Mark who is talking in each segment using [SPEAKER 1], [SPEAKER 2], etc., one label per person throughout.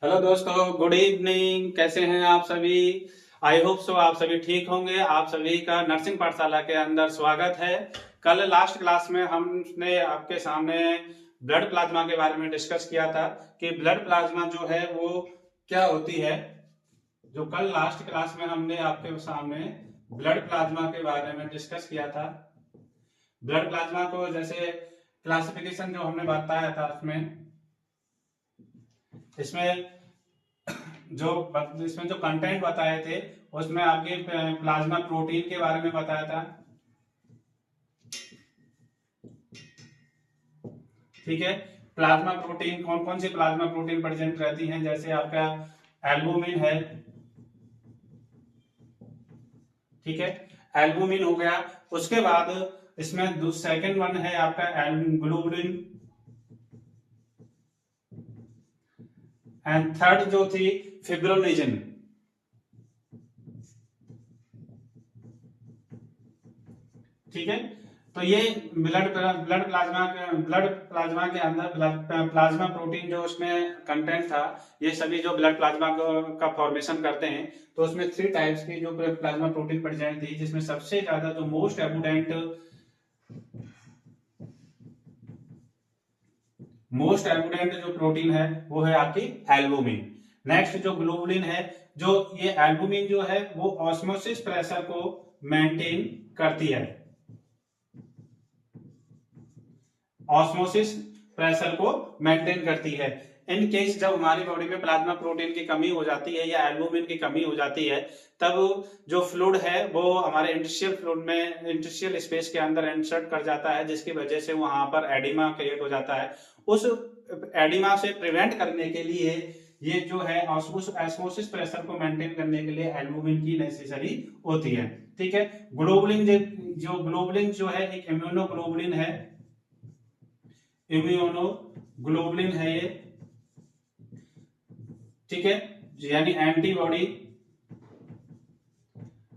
[SPEAKER 1] Hello दोस्तों, good evening. कैसे हैं आप सभी? आई होप सो आप सभी ठीक होंगे। आप सभी का नर्सिंग पाठशाला के अंदर स्वागत है। कल लास्ट क्लास में हमने आपके सामने ब्लड प्लाज्मा के बारे में डिस्कस किया था कि ब्लड प्लाज्मा जो है वो क्या होती है। जो कल लास्ट क्लास में हमने आपके सामने ब्लड प्लाज्मा के बारे में डिस्कस किया था। ब्लड प्लाज्मा को जैसे क्लासिफिकेशन जो हमने बताया था इसमें जो इसमें जो कंटेंट बताए थे उसमें आपके प्लाज्मा प्रोटीन के बारे में बताया था। ठीक है। प्लाज्मा प्रोटीन कौन कौन सी प्लाज्मा प्रोटीन प्रेजेंट रहती हैं, जैसे आपका एल्बुमिन है। ठीक है, एल्बुमिन हो गया। उसके बाद इसमें सेकंड वन है आपका ग्लोबुलिन। एंड थर्ड जो थी फिब्रोनेजन। ठीक है। तो ये ब्लड प्लाज्मा के अंदर प्लाज्मा प्रोटीन जो उसमें कंटेंट था, ये सभी जो ब्लड प्लाज्मा का फॉर्मेशन करते हैं। तो उसमें थ्री टाइप्स की जो प्लाज्मा प्रोटीन प्रेजेंट थी, जिसमें सबसे ज्यादा जो मोस्ट एबुडेंट जो प्रोटीन है वो है आपकी एल्बुमिन। नेक्स्ट जो ग्लोबुलिन है, जो ये एल्बुमिन जो है वो ऑस्मोसिस प्रेशर को मेंटेन करती है। ऑस्मोसिस प्रेशर को मेंटेन करती है। इन केस जब हमारी बॉडी में प्लाज्मा प्रोटीन की कमी हो जाती है या एल्बुमिन की कमी हो जाती है, तब जो फ्लूइड है वो हमारे इंटरस्टिशियल फ्लूइड में इंटरस्टिशियल स्पेस के अंदर इंसर्ट कर जाता है, जिसकी वजह से वहां पर एडिमा क्रिएट हो जाता है। उस एडिमा से प्रिवेंट करने के लिए ये जो है ऑस्मोसिस प्रेशर को मेंटेन करने के लिए एल्बुमिन की नेसेसरी होती है। ठीक है। ग्लोबुलिन ग्लोबुलिन जो है एक इम्यूनोग्लोबुलिन है। इम्यूनोग्लोबुलिन है ये। ठीक है, यानी एंटीबॉडी।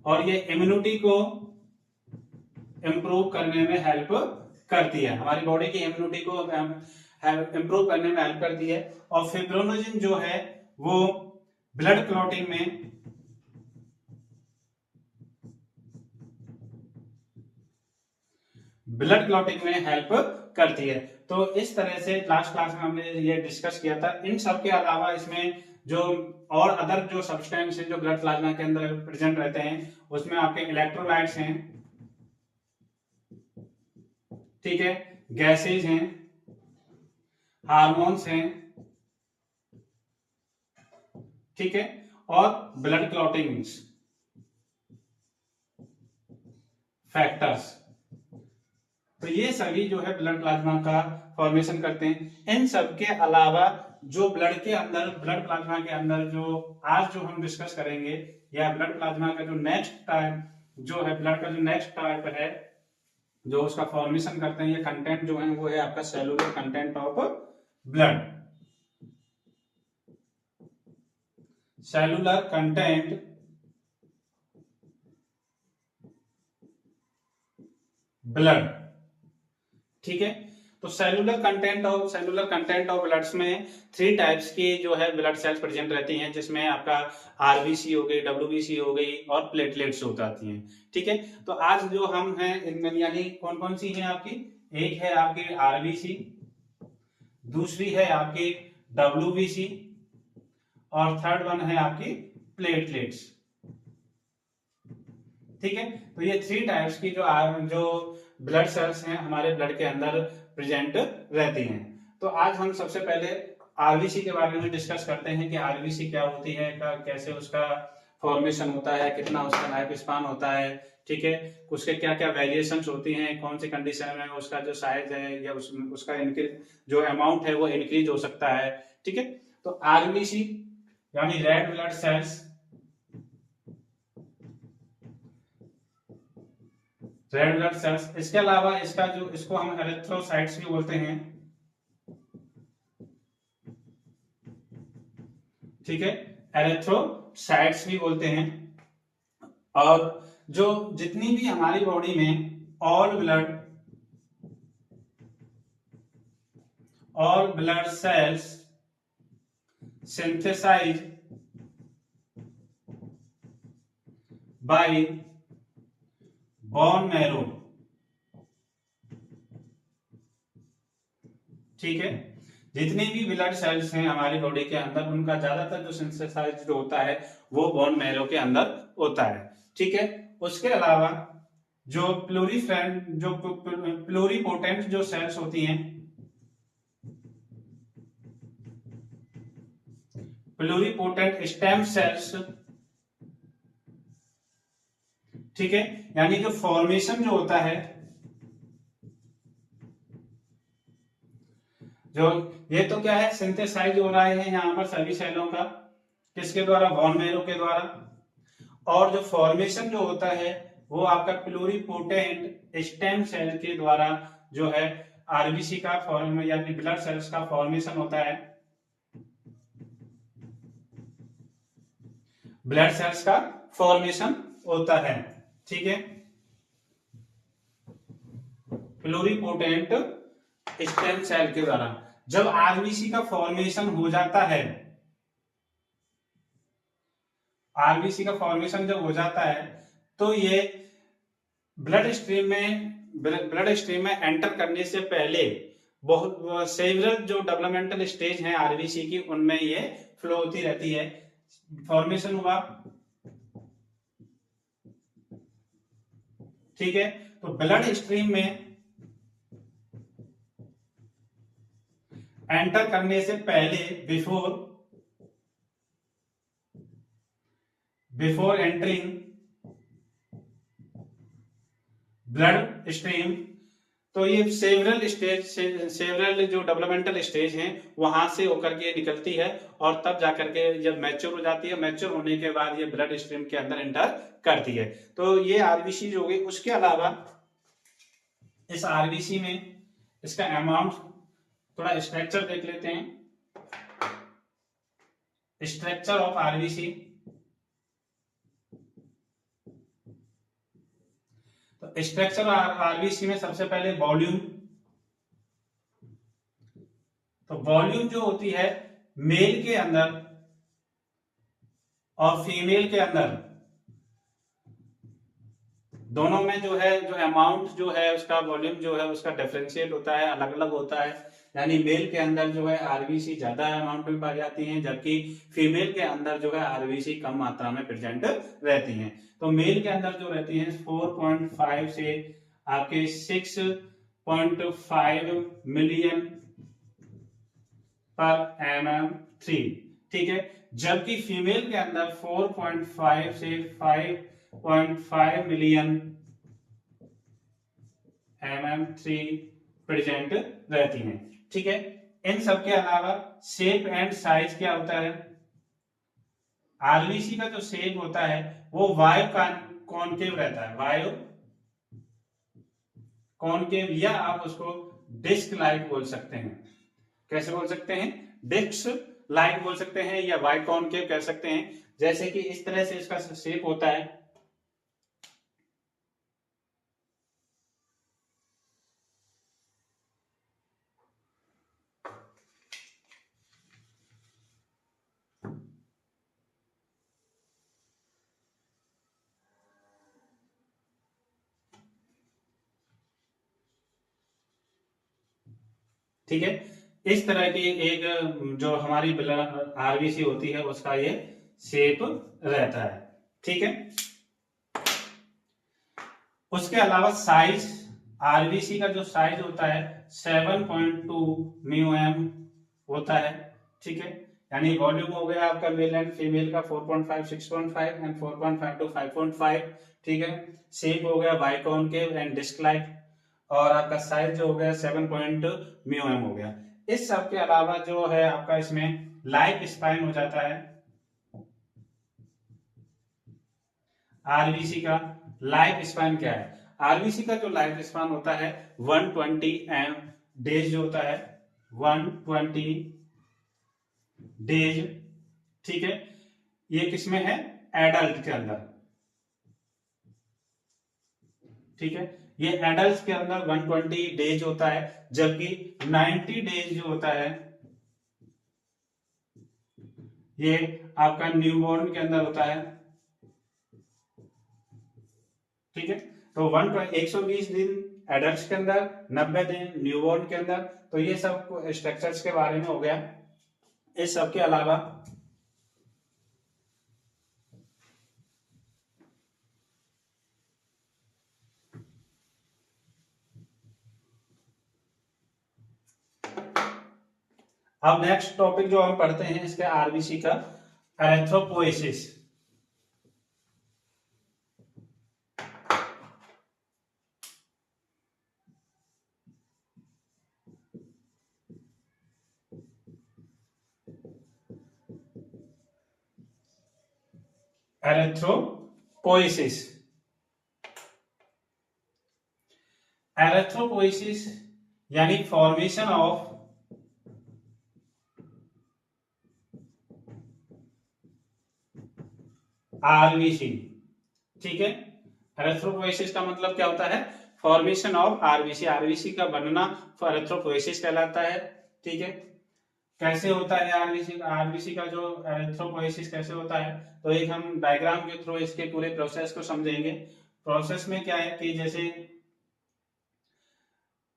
[SPEAKER 1] और ये इम्यूनिटी को इंप्रूव करने में हेल्प करती है, हमारी बॉडी की इम्यूनिटी को इंप्रूव करने में हेल्प करती है। और फिब्रोनोजिन जो है वो ब्लड क्लॉटिंग में हेल्प करती है। तो इस तरह से लास्ट क्लास में हमने ये डिस्कस किया था। इन सब के अलावा इसमें जो और अदर जो सब्सटेंस है जो ब्लड प्लाज्मा के अंदर प्रेजेंट रहते हैं, उसमें आपके इलेक्ट्रोलाइट्स हैं। ठीक है, गैसेज हैं, हार्मोन्स हैं। ठीक है, और ब्लड क्लॉटिंग फैक्टर्स। तो ये सभी जो है ब्लड प्लाज्मा का फॉर्मेशन करते हैं। इन सब के अलावा जो ब्लड प्लाज्मा के अंदर जो आज जो हम डिस्कस करेंगे, या ब्लड प्लाज्मा का जो नेक्स्ट टाइप जो है, ब्लड का जो नेक्स्ट टाइप है जो उसका फॉर्मेशन करते हैं, ये कंटेंट जो है वो है आपका cellular content of blood. Cellular content blood. ठीक है। तो सेलुलर कंटेंट ऑफ ब्लड्स में थ्री टाइप्स की जो है ब्लड सेल्स प्रेजेंट रहती हैं, जिसमें आपका आरबीसी हो गई, डब्ल्यूबीसी हो गई और प्लेटलेट्स हो जाती हैं। ठीक है। तो आज जो हम हैं इनमें यानी कौन कौन सी हैं आपकी, एक है आपकी आरबीसी, दूसरी है आपकी डब्ल्यूबीसी, और थर्ड वन है आपकी प्लेटलेट्स। ठीक है। तो ये थ्री टाइप्स की जो ब्लड सेल्स हैं हमारे ब्लड के अंदर प्रेजेंट रहती हैं। तो आज हम सबसे पहले आरबीसी के बारे में डिस्कस करते हैं कि आरबीसी क्या होती है, कैसे उसका फॉर्मेशन होता है, कितना उसका लाइफ स्पान होता है। ठीक है, उसके क्या क्या वेरिएशंस होती हैं, कौन सी कंडीशन में उसका जो साइज है या उसका जो अमाउंट है वो इंक्रीज हो सकता है। ठीक है। तो आरबीसी यानी red blood cells, red blood cells. इसके अलावा इसको हम एरिथ्रोसाइट्स भी बोलते हैं। ठीक है, एरिथ्रोसाइट्स भी बोलते हैं। और जो जितनी भी हमारी बॉडी में all blood cells synthesise by bone marrow. ठीक है, जितने भी ब्लड सेल्स हैं हमारी बॉडी के अंदर, उनका ज्यादातर जो सिंथेसाइज जो होता है वो बोन मैरो के अंदर होता है। ठीक है, उसके अलावा जो प्लूरीपोटेंट जो सेल्स होती हैं, प्लूरीपोटेंट स्टेम सेल्स, ठीक है, यानी जो फॉर्मेशन जो होता है, जो ये तो क्या है, सिंथेसाइज हो रहा है यहां पर सभी सेलों का, किसके द्वारा, बोन मैरो के द्वारा। और जो फॉर्मेशन जो होता है वो आपका प्लूरीपोटेंट स्टेम सेल के द्वारा जो है आरबीसी का फॉर्म यानी ब्लड सेल्स का फॉर्मेशन होता है, ब्लड सेल्स का फॉर्मेशन होता है। ठीक है, प्लूरीपोटेंट स्टेम सेल के द्वारा जब आरबीसी का फॉर्मेशन हो जाता है, आरबीसी का फॉर्मेशन जब हो जाता है तो ये ब्लड स्ट्रीम में एंटर करने से पहले बहुत सेवरल जो डेवलपमेंटल स्टेज हैं आरबीसी की, उनमें ये फ्लो होती रहती है। फॉर्मेशन हुआ, ठीक है, तो ब्लड स्ट्रीम में एंटर करने से पहले बिफोर एंटरिंग ब्लड स्ट्रीम, तो ये सेवरल जो डेवलपमेंटल स्टेज हैं वहां से होकर के निकलती है, और तब जाकर के जब मैच्योर हो जाती है, मैच्योर होने के बाद ये ब्लड स्ट्रीम के अंदर एंटर करती है। तो ये आरबीसी जो होगी। उसके अलावा इस आरबीसी में इसका अमाउंट, थोड़ा स्ट्रक्चर देख लेते हैं, स्ट्रक्चर ऑफ आरबीसी। तो स्ट्रक्चर आरबीसी में सबसे पहले वॉल्यूम, तो वॉल्यूम जो होती है मेल के अंदर और फीमेल के अंदर दोनों में जो है, जो अमाउंट जो है उसका वॉल्यूम जो है उसका डिफरेंशिएट होता है, अलग अलग होता है। यानी मेल के अंदर जो है आरबीसी ज्यादा अमाउंट में पाई जाती हैं, जबकि फीमेल के अंदर जो है आरबीसी कम मात्रा में प्रेजेंट रहती हैं। तो मेल के अंदर जो रहती हैं 4.5 से आपके 6.5 मिलियन पर mm3, ठीक है, जबकि फीमेल के अंदर 4.5 से 5.5 मिलियन mm3 प्रेजेंट रहती हैं। ठीक है, इन सब के अलावा शेप एंड साइज क्या होता है, आरबीसी का जो शेप होता है वो वायु कॉनकेव रहता है, वायु कॉनकेव, या आप उसको डिस्क लाइक बोल सकते हैं। कैसे बोल सकते हैं, डिस्क लाइक बोल सकते हैं, या वायु कॉनकेव कह सकते हैं। जैसे कि इस तरह से इसका शेप होता है। ठीक है, इस तरह की एक जो हमारी आरबीसी होती है उसका ये शेप रहता है। ठीक है, उसके अलावा साइज, आरबीसी का जो साइज होता है 7.2 म्यूएम होता है। ठीक है, यानी वॉल्यूम हो गया आपका मेल एंड फीमेल का 4.5, 6.5 एंड 4.5 to 5.5। ठीक है, शेप हो गया बाइकॉनकेव एंड डिस्क लाइक, और आपका साइज जो हो गया 7.2 म्यूएम हो गया। इस सब के अलावा जो है आपका इसमें लाइफ स्पैन हो जाता है, आरबीसी का लाइफ स्पैन क्या है, आरबीसी का जो लाइफ स्पैन होता है 120 डेज जो होता है, 120 डेज। ठीक है, ये किसमें है, एडल्ट के अंदर। ठीक है, ये एडल्ट के अंदर 120 डेज होता है, जबकि 90 डेज जो होता है ये आपका न्यूबॉर्न के अंदर होता है, ठीक है। तो 120 दिन एडल्ट के अंदर, 90 दिन न्यूबॉर्न के अंदर। तो ये सब स्ट्रक्चर्स के बारे में हो गया। इस सब के अलावा अब नेक्स्ट टॉपिक जो हम पढ़ते हैं इसके आरबीसी का, एरेथ्रोपोएसिस। एरेथ्रोपोएसिस, एरेथ्रोपोएसिस यानी फॉर्मेशन ऑफ आरबीसी, ठीक है। एरेथ्रोपोएसिस का मतलब क्या होता है? फॉर्मेशन ऑफ आरबीसी, आरबीसी का बनना एरेथ्रोपोएसिस कहलाता है, ठीक है। कैसे होता है आरबीसी? आरबीसी का जो एरेथ्रोपोएसिस कैसे होता है, तो एक हम डायग्राम के थ्रू इसके पूरे प्रोसेस को समझेंगे। प्रोसेस में क्या है कि जैसे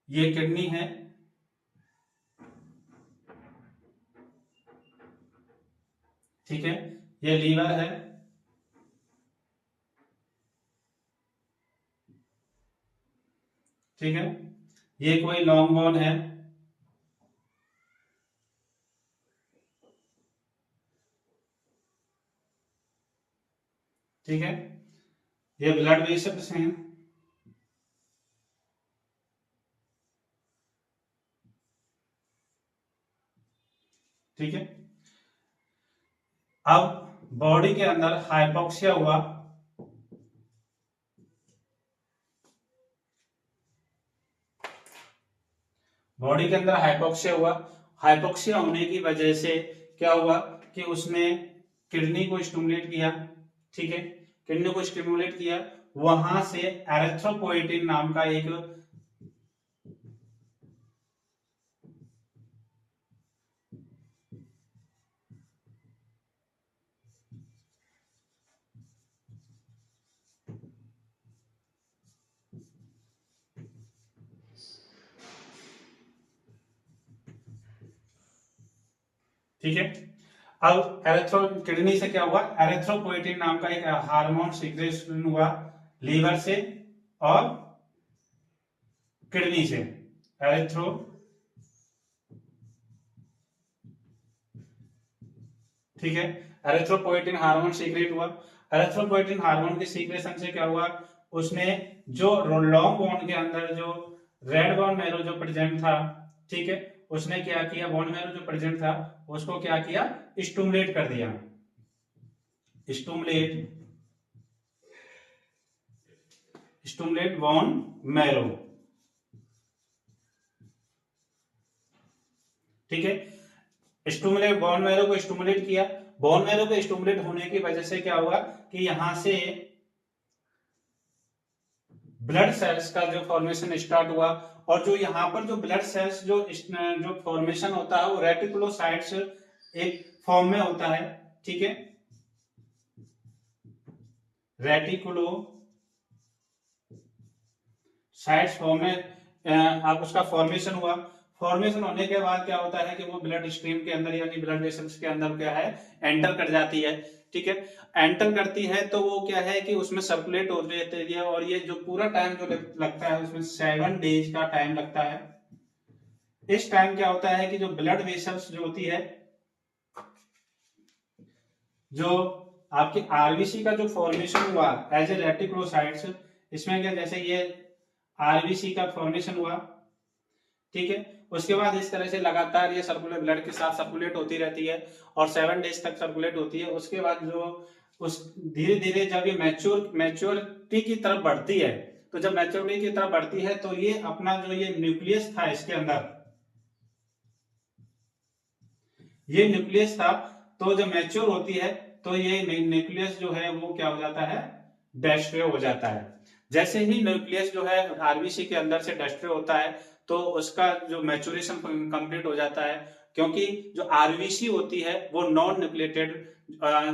[SPEAKER 1] ये किडनी है, ठीक है, ये लीवर है, ठीक है, ये कोई लॉन्ग बोन है, ठीक है, ये ब्लड वेसल्स हैं, ठीक है। अब बॉडी के अंदर हाइपोक्सिया हुआ, बॉडी के अंदर हाइपोक्सिया हुआ, हाइपोक्सिया होने की वजह से क्या हुआ कि उसने किडनी को स्टिमुलेट किया, ठीक है, किडनी को स्टिमुलेट किया, वहां से एरेथ्रोपोएटिन नाम का एक, ठीक है। अब एरेथ्रो किडनी से क्या हुआ, एरेथ्रोपोएटिन नाम का एक हार्मोन सीक्रेशन हुआ लीवर से और किडनी से, एरेथ्रो, ठीक है, एरेथ्रोपोएटिन हार्मोन सीक्रेट हुआ। एरेथ्रोपोएटिन हार्मोन के सीक्रेशन से क्या हुआ, उसने जो लॉन्ग बोन के अंदर जो रेड बोन मैरो जो प्रेजेंट था, ठीक है, उसने क्या किया, बोन मैरो जो प्रेजेंट था उसको क्या किया, स्टिमुलेट कर दिया, स्टिमुलेट, स्टिमुलेट बोन मैरो, ठीक है। स्टिमुलेट बोन मैरो को स्टिमुलेट किया, बोन मैरो को स्टिमुलेट होने की वजह से क्या हुआ कि यहां से ब्लड सेल्स का जो फॉर्मेशन स्टार्ट हुआ, और जो यहाँ पर जो ब्लड सेल्स जो फॉर्मेशन होता है वो रेटिकुलोसाइट्स एक फॉर्म में होता है, ठीक है, रेटिकुलोसाइट्स फॉर्म में आप उसका फॉर्मेशन हुआ। फॉर्मेशन होने के बाद क्या होता है कि वो ब्लड स्ट्रीम के अंदर यानी ब्लड वेसल्स के अंदर क्या है, एंटर कर जाती है, ठीक है। एंटर करती है तो वो क्या है कि उसमें सर्कुलेट हो रहती है, और ये जो पूरा टाइम जो लगता है उसमें 7 डेज का टाइम लगता है। इस टाइम क्या होता है कि जो ब्लड वेसल्स जो होती है, जो आपकी आरबीसी का जो फॉर्मेशन हुआ एज ए रेटिकुलोसाइट्स, इसमें क्या जैसे ये आरबीसी का फॉर्मेशन हुआ, ठीक है, उसके बाद इस तरह से लगातार ये सर्कुलेट ब्लड के साथ सर्कुलेट होती रहती है और 7 डेज तक सर्कुलेट होती है। उसके बाद जो उस धीरे धीरे जब ये मैच्योरिटी की तरफ बढ़ती है, तो जब मैच्योरिटी की तरफ बढ़ती है तो ये अपना जो ये न्यूक्लियस था इसके अंदर, ये न्यूक्लियस था, तो जब मैच्योर होती है तो ये न्यूक्लियस जो है वो क्या हो जाता है, डेस्ट्रॉय हो जाता है। जैसे ही न्यूक्लियस जो है आरबीसी के अंदर से डेस्ट्रॉय होता है तो उसका जो मैच्योरेशन कंप्लीट हो जाता है, क्योंकि जो आरबीसी होती है वो नॉन न्यूक्लिएटेड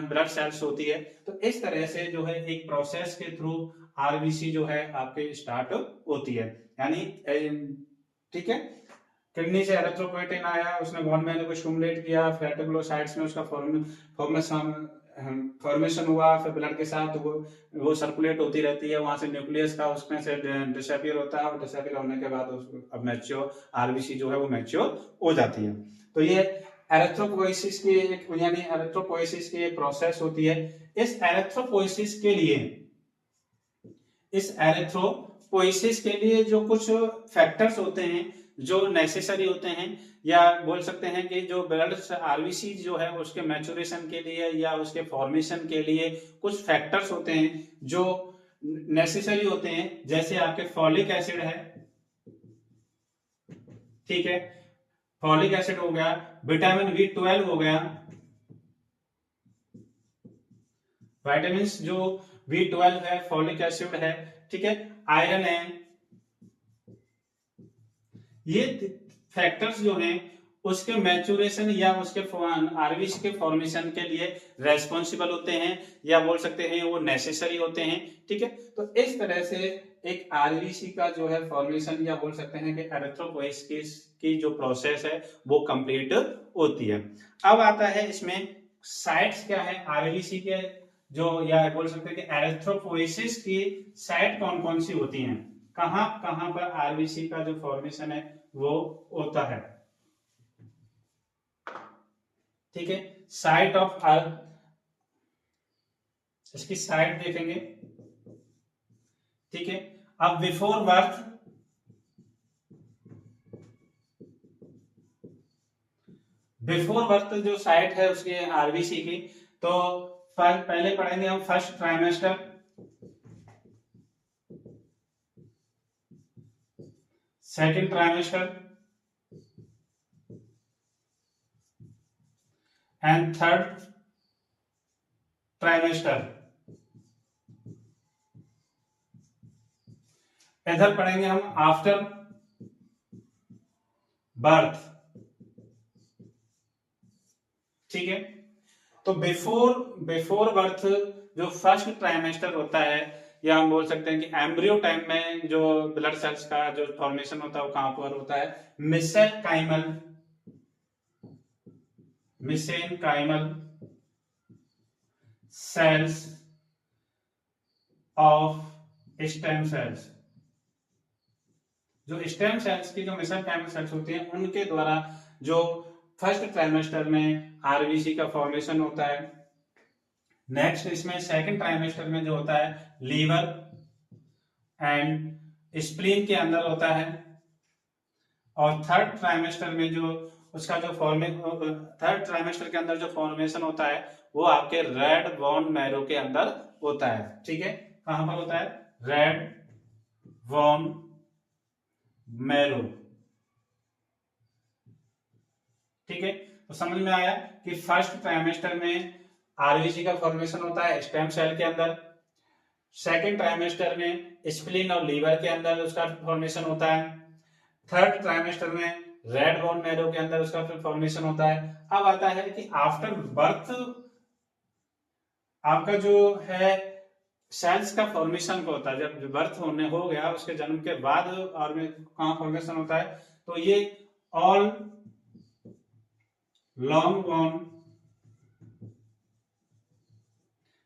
[SPEAKER 1] ब्लड सेल्स होती है। तो इस तरह से जो है एक प्रोसेस के थ्रू आरबीसी जो है आपके स्टार्ट होती है। यानी ठीक है, किडनी से एरिथ्रोपोएटिन आया, उसने बोन मैरो को स्टिमुलेट किया, रेटिकुलोसाइट्स में उसका फॉर्मेशन हुआ, फिर ब्लड के साथ वो सर्कुलेट होती रहती है, वहां से न्यूक्लियस का उसमें से डिसअपीयर होता है, और डिसअपीयर होने के बाद अब मैच्योर आरबीसी जो है वो मैच्योर हो जाती है। तो ये एरिथ्रोपोइसिस की यानी एरिथ्रोपोइसिस की एक प्रोसेस होती है। इस एरिथ्रोपोइसिस के लिए जो कुछ फैक्टर्स होते हैं जो नेसेसरी होते हैं, या बोल सकते हैं कि जो ब्लड आरबीसी जो है उसके मैच्योरेशन के लिए या उसके फॉर्मेशन के लिए कुछ फैक्टर्स होते हैं जो नेसेसरी होते हैं। जैसे आपके फॉलिक एसिड है, ठीक है, फॉलिक एसिड हो गया, विटामिन B12 हो गया, विटामिन जो B12 है, फॉलिक एसिड है, ठीक है, आयरन है। ये फैक्टर्स जो हैं उसके मैच्योरेशन या उसके आरबीसी के फॉर्मेशन के लिए रेस्पॉन्सिबल होते हैं, या बोल सकते हैं वो नेसेसरी होते हैं, ठीक है। तो इस तरह से एक आरबीसी का जो है फॉर्मेशन, या बोल सकते हैं कि एरिथ्रोपोइसिस की जो प्रोसेस है वो कंप्लीट होती है। अब आता है इसमें साइट्स क्या है आरबीसी के, जो या बोल सकते हैं कि एरिथ्रोपोइसिस की साइट कौन कौन सी होती हैं, कहां कहां पर आरबीसी का जो फॉर्मेशन है वो होता है, ठीक है। साइट ऑफ इसकी साइट देखेंगे, ठीक है। अब बिफोर बर्थ जो साइट है उसकी आरबीसी की, तो पहले पढ़ेंगे हम first trimester, second trimester and third trimester. इधर पढ़ेंगे हम आफ्टर बर्थ, ठीक है। तो बिफोर बर्थ जो फर्स्ट ट्राइमेस्टर होता है, या हम बोल सकते हैं कि एम्ब्रियो टाइम में जो ब्लड सेल्स का जो फॉर्मेशन होता है वो कहां पर होता है, मिसेनकाइमल सेल्स ऑफ स्टेम सेल्स। जो स्टेम सेल्स की जो मिसेनकाइमल सेल्स होती हैं उनके द्वारा जो फर्स्ट ट्राइमेस्टर में आरबीसी का फॉर्मेशन होता है। नेक्स्ट इसमें सेकंड ट्राइमेस्टर में जो होता है लीवर एंड स्प्लीन के अंदर होता है, और थर्ड ट्राइमेस्टर में जो उसका जो थर्ड ट्राइमेस्टर के अंदर जो फॉर्मेशन होता है वो आपके रेड बोन मैरो के अंदर होता है, ठीक है। कहां पर होता है, रेड बोन मैरो, ठीक है। तो समझ में आया कि फर्स्ट ट्राइमेस्टर में आरबीसी का फॉर्मेशन होता है स्टेम सेल के अंदर, सेकंड ट्राइमेस्टर में स्प्लीन और लीवर के अंदर उसका फॉर्मेशन होता है, थर्ड ट्राइमेस्टर में रेड बोन मैरो के अंदर उसका फॉर्मेशन होता है। अब आता है कि आफ्टर बर्थ आपका जो है सेल्स का फॉर्मेशन को होता है, जब बर्थ होने हो गया उसके जन्म के बाद और में कहां फॉर्मेशन होता है, तो ये ऑल लॉन्ग बोन,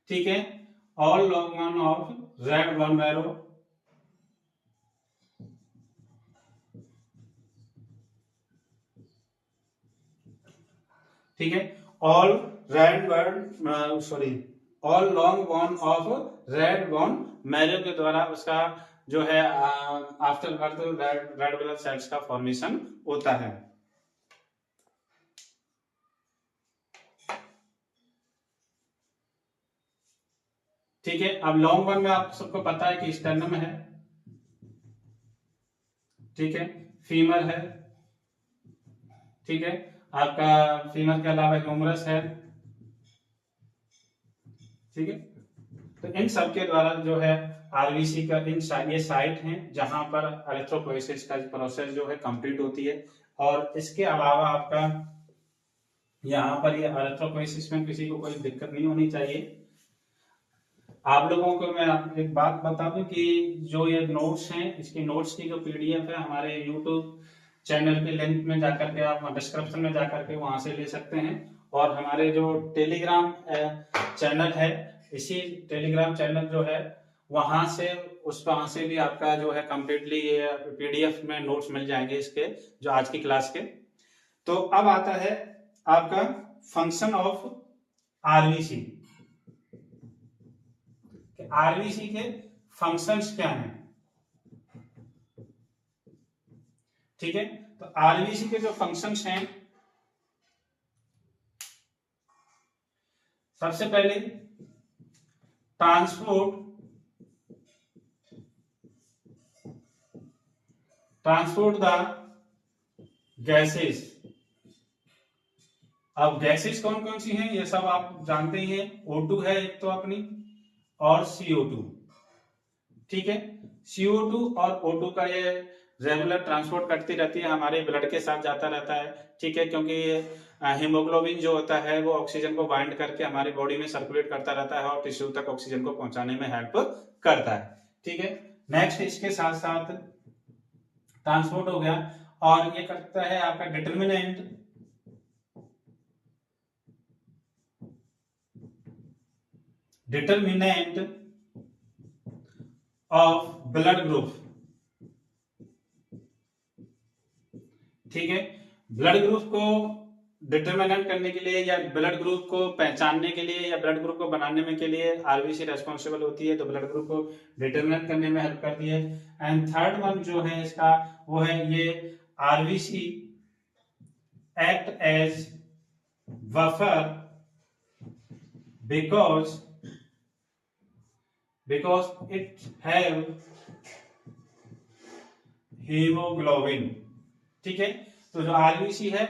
[SPEAKER 1] ठीक है, all long bone of red bone marrow, ठीक है, all all long bone of red bone marrow के द्वारा उसका जो है after birth red blood cells का फॉर्मेशन होता है। ठीक है, अब लॉन्ग बोन में आप सबको पता है कि स्टर्नम है, ठीक है, फीमर है, ठीक है, आपका फीमर के अलावा ह्यूमरस है, ठीक है। तो इन सब के द्वारा जो है आरबीसी का ये साइट हैं जहां पर एरिथ्रोपोइसिस का प्रोसेस जो है कंप्लीट होती है। और इसके अलावा आपका यहाँ पर ये अरेथ्रोपोइसिस में किसी को कोई दिक्कत नहीं होनी चाहिए। आप लोगों को मैं एक बात बता दूं कि जो ये नोट्स हैं, इसकी नोट्स की जो पीडीएफ है हमारे यूट्यूब चैनल के लिंक में जाकर के आप डिस्क्रिप्शन में जाकर के वहां से ले सकते हैं। और हमारे जो टेलीग्राम चैनल है, इसी टेलीग्राम चैनल जो है वहां से, वहां से भी आपका जो है कम्प्लीटली ये पीडीएफ में नोट्स मिल जाएंगे इसके, जो आज की क्लास के। तो अब आता है आपका फंक्शन ऑफ आरबीसी। आरबीसी के फंक्शंस क्या हैं, ठीक है। तो आरबीसी के जो फंक्शंस हैं, सबसे पहले ट्रांसपोर्ट द गैसेस। अब गैसेस कौन कौन सी हैं ये सब आप जानते ही हैं। O2 है एक तो अपनी, और CO2, ठीक है। CO2 और O2 का ये रेगुलर ट्रांसपोर्ट करती रहती है, हमारे ब्लड के साथ जाता रहता है, ठीक है। क्योंकि हीमोग्लोबिन जो होता है वो ऑक्सीजन को बाइंड करके हमारी बॉडी में सर्कुलेट करता रहता है और टिश्यू तक ऑक्सीजन को पहुंचाने में हेल्प करता है, ठीक है। नेक्स्ट इसके साथ साथ ट्रांसपोर्ट हो गया, और ये करता है आपका डिटरमिनेंट ऑफ ब्लड ग्रुप, ठीक है। ब्लड ग्रुप को डिटरमिनेंट करने के लिए या ब्लड ग्रुप को पहचानने के लिए या ब्लड ग्रुप को बनाने में के लिए आरबीसी रेस्पॉन्सिबल होती है, तो ब्लड ग्रुप को डिटरमिनेट करने में हेल्प करती है। एंड थर्ड वन जो है इसका वो है ये RBC act as buffer because it have haemoglobin, ठीक है। तो जो आरबीसी है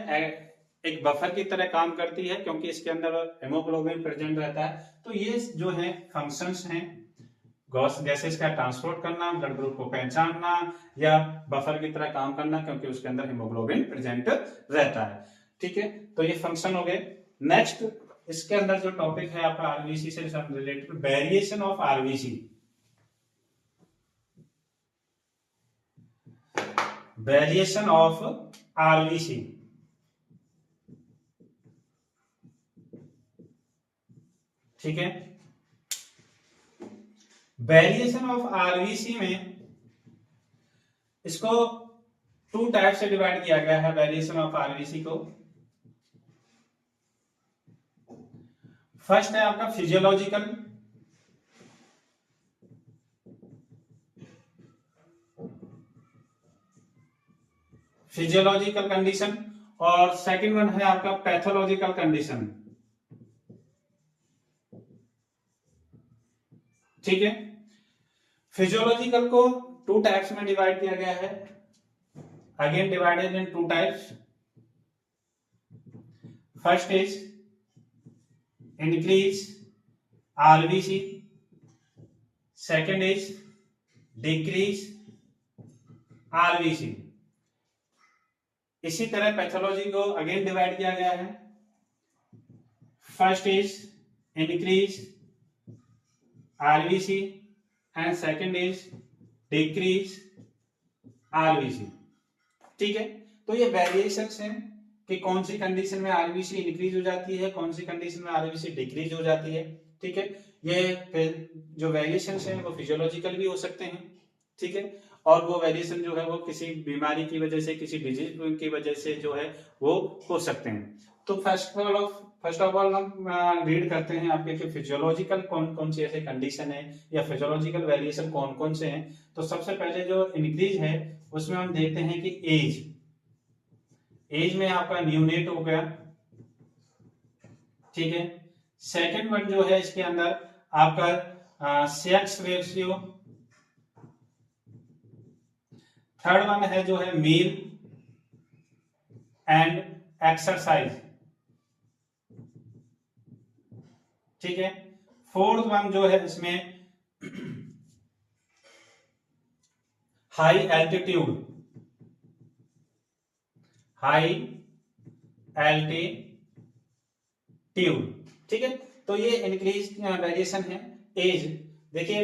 [SPEAKER 1] एक बफर की तरह काम करती है क्योंकि इसके अंदर हेमोग्लोबिन प्रेजेंट रहता है। तो ये जो है फंक्शंस हैं, गैसेस का ट्रांसपोर्ट करना, ब्लड ग्रुप को पहचानना, या बफर की तरह काम करना क्योंकि उसके अंदर हेमोग्लोबिन प्रेजेंट रहता है, ठीक है। तो ये फंक्शन हो गए। नेक्स्ट इसके अंदर जो टॉपिक है आपका आरबीसी से related, variation of RBC. Variation of RBC, ठीक है। वेरिएशन ऑफ आरबीसी में इसको 2 टाइप से डिवाइड किया गया है। वेरिएशन ऑफ आरबीसी को फर्स्ट है आपका फिजियोलॉजिकल, कंडीशन, और सेकंड वन है आपका पैथोलॉजिकल कंडीशन, ठीक है। फिजियोलॉजिकल को 2 टाइप्स में डिवाइड किया गया है, again divided in 2 types. First is increase RBC, second is decrease RBC. इसी तरह पैथोलॉजी को अगेन डिवाइड किया गया है, first is increase RBC and second is decrease RBC, ठीक है। तो ये वेरिएशंस हैं कि कौन सी कंडीशन में आरबीसी इंक्रीज हो जाती है, कौन सी कंडीशन में आरबीसी डिक्रीज हो जाती है, ठीक है। ये जो वेरिएशंस हैं वो फिजियोलॉजिकल भी हो सकते हैं, ठीक है। और वो वेरिएशन जो है वो किसी बीमारी की वजह से, किसी डिजीज की वजह से जो है वो हो सकते हैं। तो फर्स्ट ऑफ ऑल हम रीड करते हैं आपके कि फिजियोलॉजिकल कौन कौन सी ऐसे कंडीशन है या फिजियोलॉजिकल वेरिएशन कौन कौन से हैं। तो सबसे पहले जो इंक्रीज है उसमें हम देखते हैं कि एज में आपका न्यूनेट हो गया, ठीक है। सेकंड वन जो है इसके अंदर आपका सेक्स रेशियो, थर्ड वन है जो है मील एंड एक्सरसाइज, ठीक है। फोर्थ वन जो है इसमें हाई एल्टीट्यूड, ट्यूब, ठीक है। तो ये इंक्रीज वेरिएशन है। एज देखिए,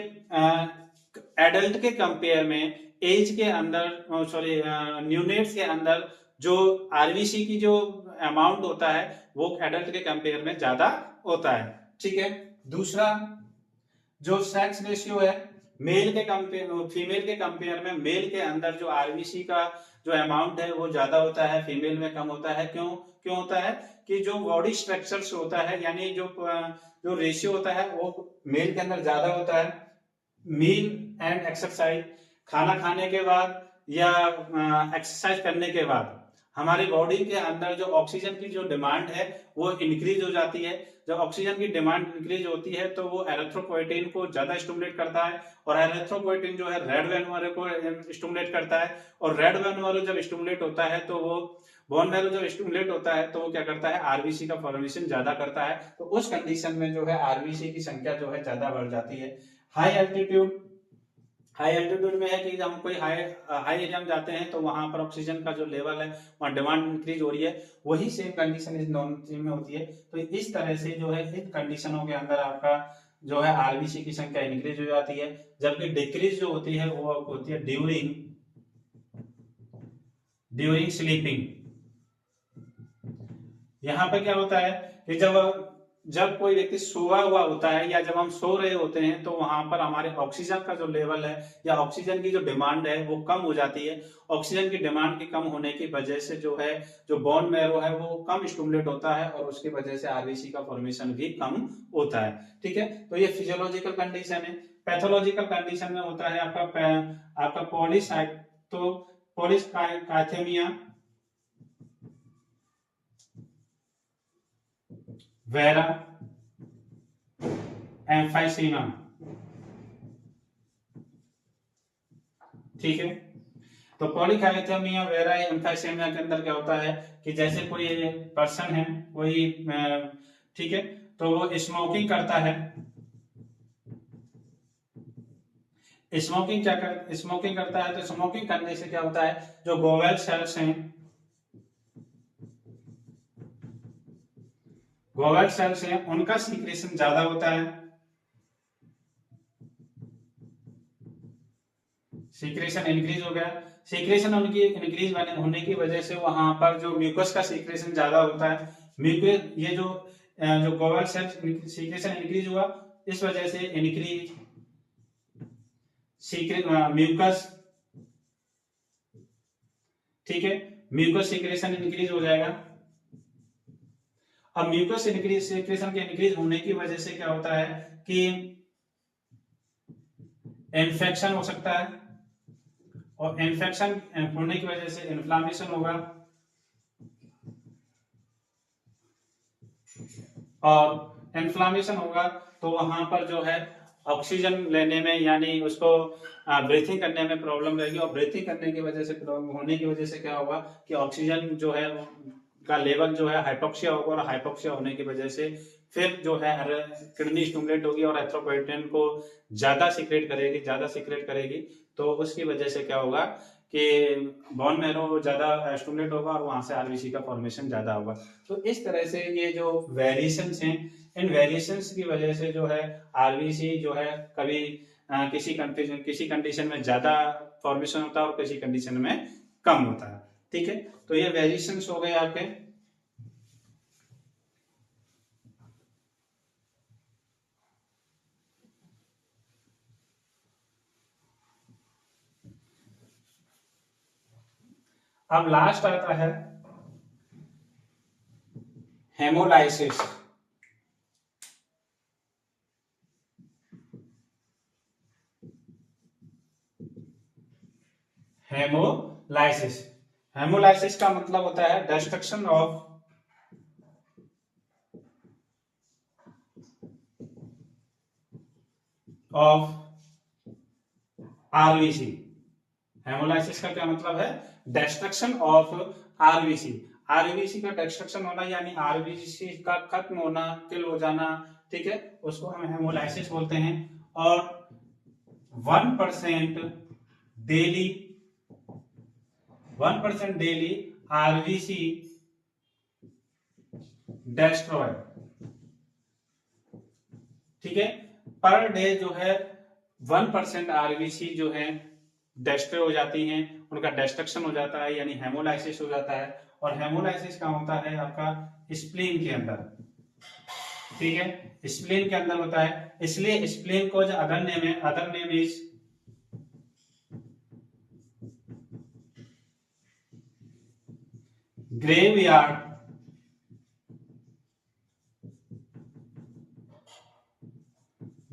[SPEAKER 1] एडल्ट के कंपेयर में एज के अंदर, सॉरी न्यूनेट्स के अंदर जो आरबीसी की जो अमाउंट होता है वो एडल्ट के कंपेयर में ज्यादा होता है, ठीक है। दूसरा जो सेक्स रेशियो है, मेल के कंपेयर फीमेल के कंपेयर में मेल के अंदर जो आरबीसी का जो अमाउंट है वो ज्यादा होता है, फीमेल में कम होता है। क्यों क्यों होता है कि जो बॉडी स्ट्रक्चर्स होता है, यानी जो रेशियो होता है वो मेल के अंदर ज्यादा होता है। मील एंड एक्सरसाइज, खाना खाने के बाद या एक्सरसाइज करने के बाद हमारी बॉडी के अंदर जो ऑक्सीजन की जो डिमांड है वो इंक्रीज हो जाती है। जब ऑक्सीजन की डिमांड इंक्रीज होती है तो वो एरिथ्रोपोइटिन को ज्यादा स्टिमुलेट करता है, और एरिथ्रोपोइटिन जो है रेड वेन मैरो को स्टिमुलेट करता है, और रेड वेन मैरो जब स्टिमुलेट होता है तो वो बोन मैरो जब स्टिमुलेट होता है तो वो क्या करता है, आरबीसी का फॉर्मेशन ज्यादा करता है। तो उस कंडीशन में जो है आरबीसी की संख्या जो है ज्यादा बढ़ जाती है। हाई एल्टीट्यूड, हाई एल्टीट्यूड में है कि हम कोई हाई हाई एरिया में जाते हैं तो वहां पर ऑक्सीजन का जो लेवल है वहां डिमांड इंक्रीज हो रही है, वही सेम कंडीशन इस नॉन में होती है। तो इस तरह से जो है इन कंडीशनों के अंदर आपका जो है आरबीसी की संख्या इंक्रीज हो जाती है, जबकि डिक्रीज जो होती है वो होती है ड्यूरिंग ड्यूरिंग स्लीपिंग। यहाँ पे क्या होता है कि जब जब कोई व्यक्ति सोया हुआ होता है या जब हम सो रहे होते हैं तो वहां पर हमारे ऑक्सीजन का जो लेवल है या ऑक्सीजन की जो डिमांड है वो कम हो जाती है। ऑक्सीजन की डिमांड की कम होने की वजह से जो है जो बोन मैरो है वो कम स्टिमुलेट होता है, और उसकी वजह से आरबीसी का फॉर्मेशन भी कम होता है, ठीक है। तो ये फिजियोलॉजिकल कंडीशन है। पैथोलॉजिकल कंडीशन में होता है आपका पॉलीसाइथेमिया वेरा एम्फाइसीमा, ठीक है। तो पॉलीसाइथेमिया वेरा एम्फाइसीमा के अंदर क्या होता है कि जैसे कोई पर्सन है, कोई ठीक है, तो वो स्मोकिंग करता है। स्मोकिंग करता है तो स्मोकिंग करने से क्या होता है, जो गोवेल सेल्स हैं, गोवेल सेल्स हैं उनका सीक्रेशन ज्यादा होता है। सीक्रेशन इंक्रीज हो गया, सीक्रेशन उनकी इंक्रीज होने की वजह से वहां पर जो म्यूकस का सीक्रेशन ज्यादा होता है। म्यूकस ये जो गोवेल सेल्स सीक्रेशन इंक्रीज हुआ, इस वजह से इंक्रीज म्यूकस, ठीक है, म्यूकस सीक्रेशन इंक्रीज हो जाएगा। अब म्यूकस सीक्रेशन के इंक्रीज होने की वजह से क्या होता है कि इन्फेक्शन हो सकता है, और इन्फेक्शन होने की वजह से इन्फ्लामेशन होगा, और इन्फ्लामेशन होगा तो वहां पर जो है ऑक्सीजन लेने में यानी उसको ब्रीथिंग करने में प्रॉब्लम रहेगी, और ब्रीथिंग करने की वजह से प्रॉब्लम होने की वजह से क्या होगा कि ऑक्सीजन जो है का लेवल जो है हाइपोक्सिया होगा, और हाइपोक्सिया होने की वजह से फिर जो है किडनी स्टिमुलेट होगी और एरिथ्रोपोइटिन को ज्यादा सीक्रेट करेगी। तो उसकी वजह से क्या होगा कि बोन मैरो ज्यादा स्टिमुलेट होगा और वहां से आरबीसी का फॉर्मेशन ज्यादा होगा। तो इस तरह से ये जो वेरिएशंस हैं, इन वेरिएशंस की वजह से जो है आरबीसी जो है कभी किसी कंडीशन में ज्यादा फॉर्मेशन होता है और किसी कंडीशन में कम होता है, ठीक है। तो ये वेरिएशंस हो गए आपके। अब लास्ट आता है हेमोलाइसिस। हेमोलाइसिस, हेमोलाइसिस का मतलब होता है डिस्ट्रक्शन ऑफ आरबीसी। हेमोलाइसिस का क्या मतलब है, डिस्ट्रक्शन ऑफ आरबीसी। आरबीसी का डिस्ट्रक्शन होना यानी आरबीसी का खत्म होना, किल हो जाना, ठीक है, उसको हम हेमोलाइसिस बोलते हैं। और 1% डेली 1% डेली आरबीसी destroy ठीक है। पर डे जो है 1% आरबीसी जो है डेस्ट्रॉय हो जाती हैं, उनका डिस्ट्रक्शन हो जाता है, यानी हेमोलाइसिस हो जाता है। और हेमोलाइसिस का होता है आपका स्प्लीन के अंदर, ठीक है, स्प्लीन के अंदर होता है। इसलिए स्प्लीन को जो अदर नेम है, other name is graveyard,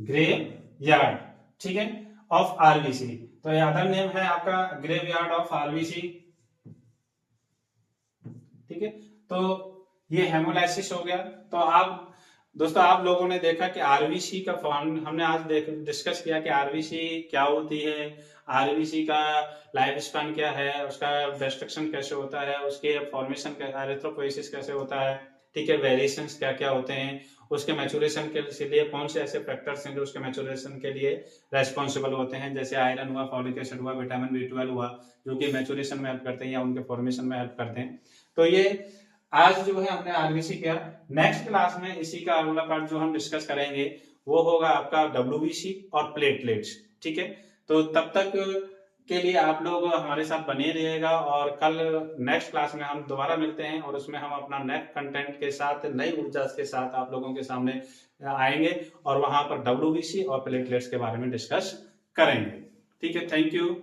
[SPEAKER 1] graveyard, ठीक है, ऑफ आरबीसी। तो ये अदर नेम है आपका ग्रेवयार्ड ऑफ आरबीसी, ठीक है। तो ये हेमोलाइसिस हो गया। तो आप दोस्तों, आप लोगों ने देखा कि आरबीसी का फॉर्म हमने आज डिस्कस किया कि आरबीसी क्या होती है, आरबीसी का लाइफ स्पैन क्या है, उसका डिस्ट्रक्शन कैसे होता है, उसके फॉर्मेशन कैसे, एरिथ्रोपोइसिस कैसे होता है, ठीक है, वेरिएशंस क्या क्या होते हैं, उसके मैचुरेशन के लिए कौन से ऐसे फैक्टर्स हैं जो उसके मैचुरेशन के लिए रेस्पॉन्सिबल होते हैं, जैसे आयरन हुआ, फॉलिक एसिड हुआ, विटामिन B12 हुआ, जो कि मैचुरेशन में हेल्प करते हैं या उनके फॉर्मेशन में हेल्प करते हैं। तो ये आज जो है हमने आरबीसी किया। नेक्स्ट क्लास में इसी का अगला पार्ट जो हम डिस्कस करेंगे वो होगा आपका डब्ल्यूबीसी और प्लेटलेट्स, ठीक है। तो तब तक के लिए आप लोग हमारे साथ बने रहिएगा, और कल नेक्स्ट क्लास में हम दोबारा मिलते हैं और उसमें हम अपना नेक्स्ट कंटेंट के साथ, नई ऊर्जा के साथ आप लोगों के सामने आएंगे और वहां पर डब्ल्यूबीसी और प्लेटलेट्स के बारे में डिस्कस करेंगे, ठीक है। Thank you.